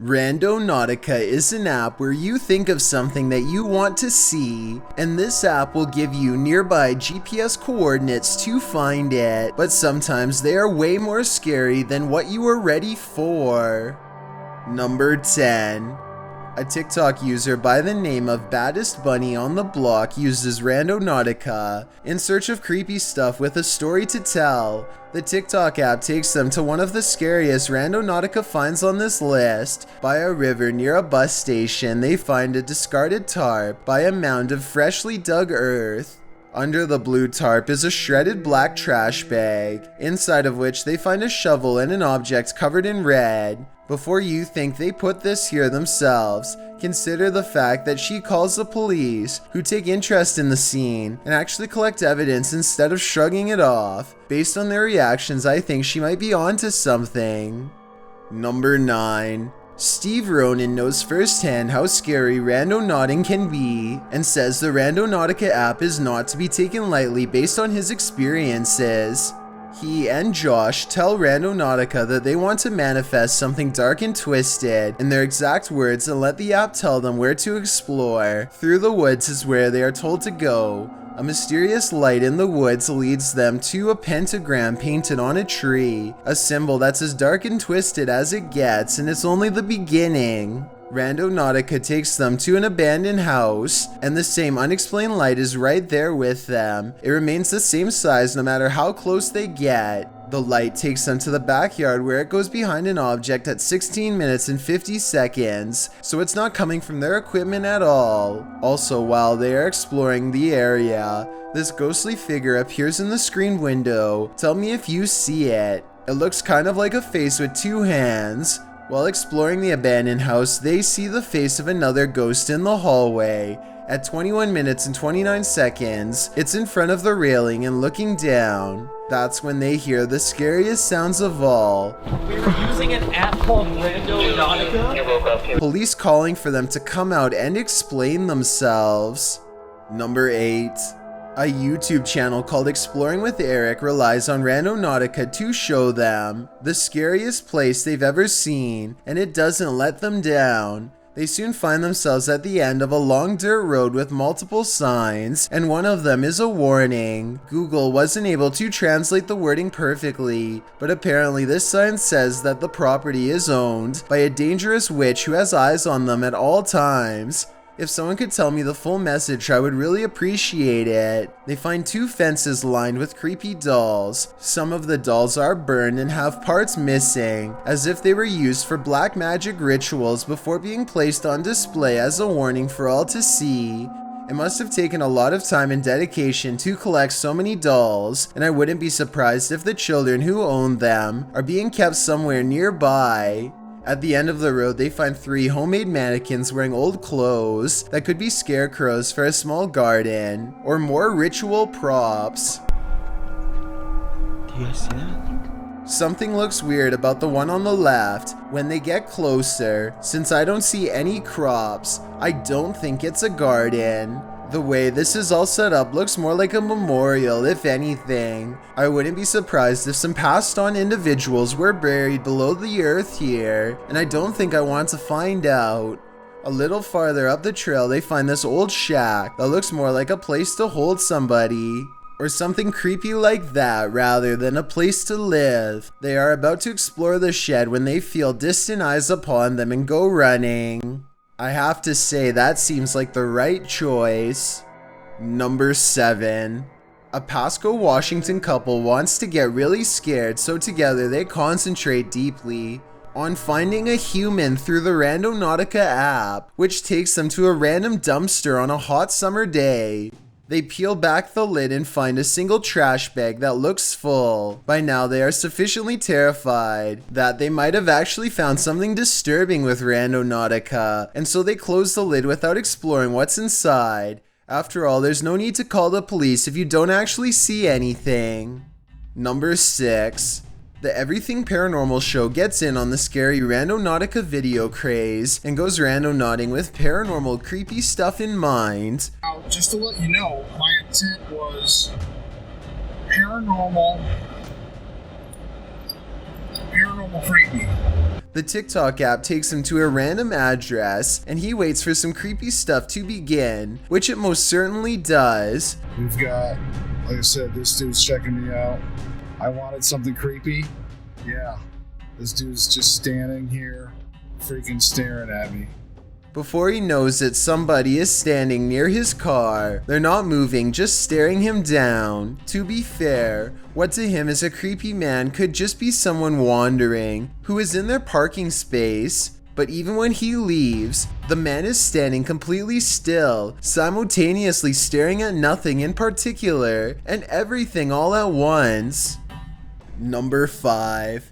Randonautica is an app where you think of something that you want to see, and this app will give you nearby GPS coordinates to find it, but sometimes they are way more scary than what you are ready for. Number 10. A TikTok user by the name of baddestbunnyontheblock uses Randonautica in search of creepy stuff with a story to tell. The TikTok app takes them to one of the scariest Randonautica finds on this list. By a river near a bus station, they find a discarded tarp by a mound of freshly dug earth. Under the blue tarp is a shredded black trash bag, inside of which they find a shovel and an object covered in red. Before you think they put this here themselves, consider the fact that she calls the police, who take interest in the scene and actually collect evidence instead of shrugging it off. Based on their reactions, I think she might be onto something. Number 9. Steve Ronin knows firsthand how scary randonauting can be, and says the Randonautica app is not to be taken lightly based on his experiences. He and Josh tell Randonautica that they want to manifest something dark and twisted in their exact words and let the app tell them where to explore. Through the woods is where they are told to go. A mysterious light in the woods leads them to a pentagram painted on a tree, a symbol that's as dark and twisted as it gets, and it's only the beginning. Randonautica takes them to an abandoned house, and the same unexplained light is right there with them. It remains the same size no matter how close they get. The light takes them to the backyard where it goes behind an object at 16 minutes and 50 seconds, so it's not coming from their equipment at all. Also, while they are exploring the area, this ghostly figure appears in the screen window. Tell me if you see it. It looks kind of like a face with two hands. While exploring the abandoned house, they see the face of another ghost in the hallway. At 21 minutes and 29 seconds, it's in front of the railing and looking down. That's when they hear the scariest sounds of all. We were using an app called Randonautica. Police calling for them to come out and explain themselves. Number 8. A YouTube channel called Exploring with Erick relies on Randonautica to show them the scariest place they've ever seen, and it doesn't let them down. They soon find themselves at the end of a long dirt road with multiple signs, and one of them is a warning. Google wasn't able to translate the wording perfectly, but apparently this sign says that the property is owned by a dangerous witch who has eyes on them at all times. If someone could tell me the full message, I would really appreciate it. They find two fences lined with creepy dolls. Some of the dolls are burned and have parts missing, as if they were used for black magic rituals before being placed on display as a warning for all to see. It must have taken a lot of time and dedication to collect so many dolls, and I wouldn't be surprised if the children who own them are being kept somewhere nearby. At the end of the road, they find 3 homemade mannequins wearing old clothes that could be scarecrows for a small garden, or more ritual props. Do you guys see that? Something looks weird about the one on the left. When they get closer, since I don't see any crops, I don't think it's a garden. The way this is all set up looks more like a memorial, if anything. I wouldn't be surprised if some passed on individuals were buried below the earth here, and I don't think I want to find out. A little farther up the trail, they find this old shack that looks more like a place to hold somebody, or something creepy like that rather than a place to live. They are about to explore the shed when they feel distant eyes upon them and go running. I have to say, that seems like the right choice. Number 7. A Pasco, Washington couple wants to get really scared, so together they concentrate deeply on finding a human through the Randonautica app, which takes them to a random dumpster on a hot summer day. They peel back the lid and find a single trash bag that looks full. By now they are sufficiently terrified that they might have actually found something disturbing with Randonautica, and so they close the lid without exploring what's inside. After all, there's no need to call the police if you don't actually see anything. Number 6. The Everything Paranormal show gets in on the scary Randonautica video craze and goes randonauting with paranormal creepy stuff in mind. Now, just to let you know, my intent was paranormal creepy. The TikTok app takes him to a random address, and he waits for some creepy stuff to begin, which it most certainly does. We've got, like I said, this dude's checking me out. I wanted something creepy. Yeah, this dude's just standing here, freaking staring at me. Before he knows it, somebody is standing near his car. They're not moving, just staring him down. To be fair, what to him is a creepy man could just be someone wandering who is in their parking space. But even when he leaves, the man is standing completely still, simultaneously staring at nothing in particular and everything all at once. Number 5.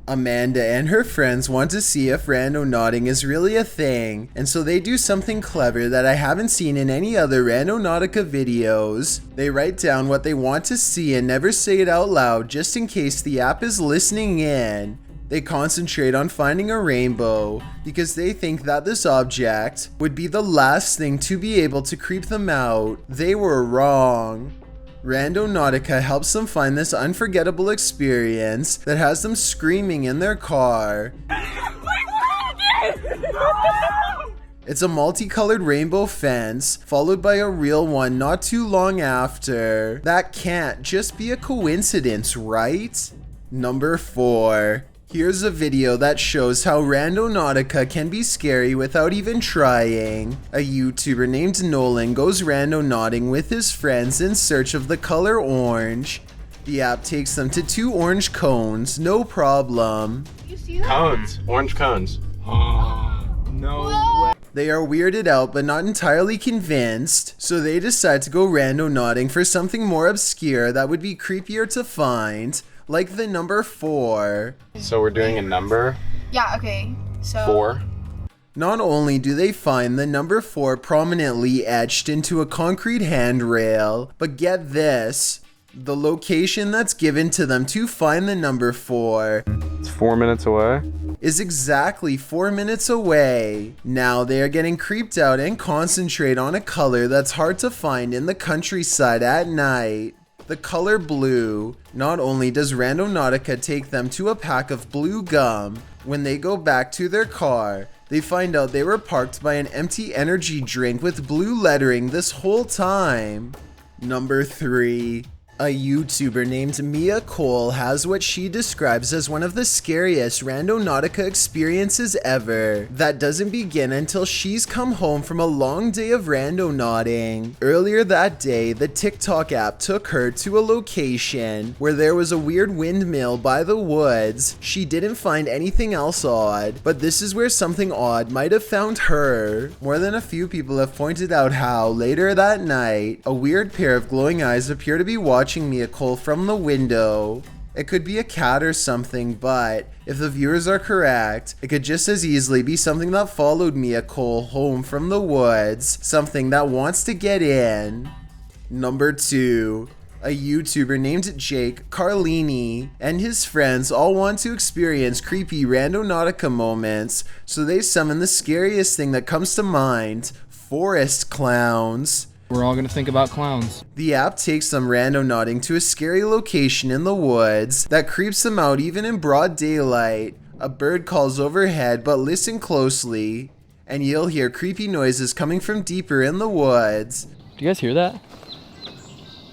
Amanda and her friends want to see if randonauting is really a thing, and so they do something clever that I haven't seen in any other Randonautica videos. They write down what they want to see and never say it out loud just in case the app is listening in. They concentrate on finding a rainbow because they think that this object would be the last thing to be able to creep them out. They were wrong. Randonautica helps them find this unforgettable experience that has them screaming in their car. It's a multicolored rainbow fence, followed by a real one not too long after. That can't just be a coincidence, right? Number 4. Here's a video that shows how Randonautica can be scary without even trying. A YouTuber named Nolan goes randonauting with his friends in search of the color orange. The app takes them to 2 orange cones, no problem. You see that? Cones, orange cones. No way. They are weirded out but not entirely convinced, so they decide to go randonauting for something more obscure that would be creepier to find. Like the number 4. So we're doing a number? Yeah, okay. So 4? Not only do they find the number 4 prominently etched into a concrete handrail, but get this, the location that's given to them to find the number 4 It's 4 minutes away? is exactly 4 minutes away. Now they are getting creeped out and concentrate on a color that's hard to find in the countryside at night. The color blue. Not only does Randonautica take them to a pack of blue gum, when they go back to their car, they find out they were parked by an empty energy drink with blue lettering this whole time. Number 3. A YouTuber named Mia Cole has what she describes as one of the scariest Randonautica experiences ever that doesn't begin until she's come home from a long day of randonauting. Earlier that day, the TikTok app took her to a location where there was a weird windmill by the woods. She didn't find anything else odd, but this is where something odd might have found her. More than a few people have pointed out how, later that night, a weird pair of glowing eyes appear to be watching Mia Cole from the window. It could be a cat or something, but if the viewers are correct, it could just as easily be something that followed Mia Cole home from the woods, something that wants to get in. Number 2. A YouTuber named Carlini and his friends all want to experience creepy Randonautica moments, so they summon the scariest thing that comes to mind, forest clowns. We're all gonna think about clowns. The app takes them randonauting to a scary location in the woods that creeps them out even in broad daylight. A bird calls overhead, but listen closely, and you'll hear creepy noises coming from deeper in the woods. Do you guys hear that?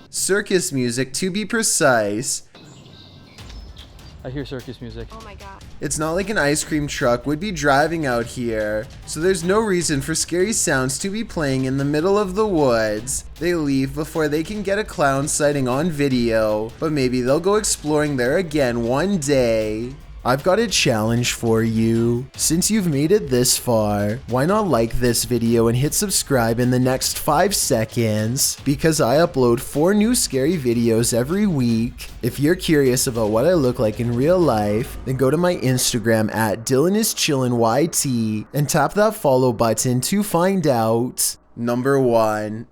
Circus music, to be precise. I hear circus music. oh my god. It's not like an ice cream truck would be driving out here, so there's no reason for scary sounds to be playing in the middle of the woods. They leave before they can get a clown sighting on video, but maybe they'll go exploring there again one day. I've got a challenge for you. Since you've made it this far, why not like this video and hit subscribe in the next 5 seconds? Because I upload 4 new scary videos every week. If you're curious about what I look like in real life, then go to my Instagram at DylanIsChillinYT and tap that follow button to find out. Number 1.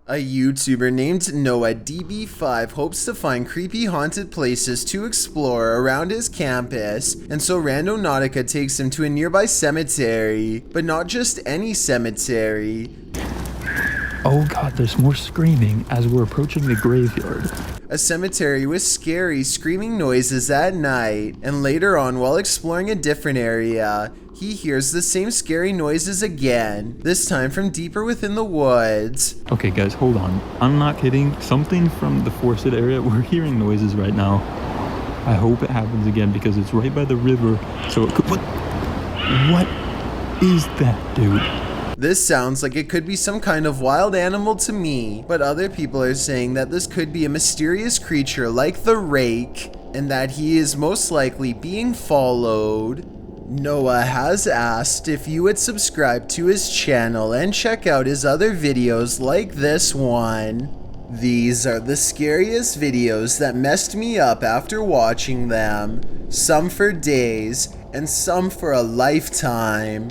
A YouTuber named Noah DB5 hopes to find creepy haunted places to explore around his campus, and so Randonautica takes him to a nearby cemetery, but not just any cemetery. Oh god, there's more screaming as we're approaching the graveyard. a cemetery with scary screaming noises at night, and later on while exploring a different area, he hears the same scary noises again, this time from deeper within the woods. Okay guys, hold on. I'm not kidding. Something from the forested area, we're hearing noises right now. I hope it happens again because it's right by the river. So it could, what is that, dude? This sounds like it could be some kind of wild animal to me, but other people are saying that this could be a mysterious creature like the rake, and that he is most likely being followed. Noah has asked if you would subscribe to his channel and check out his other videos like this one. These are the scariest videos that messed me up after watching them, some for days and some for a lifetime.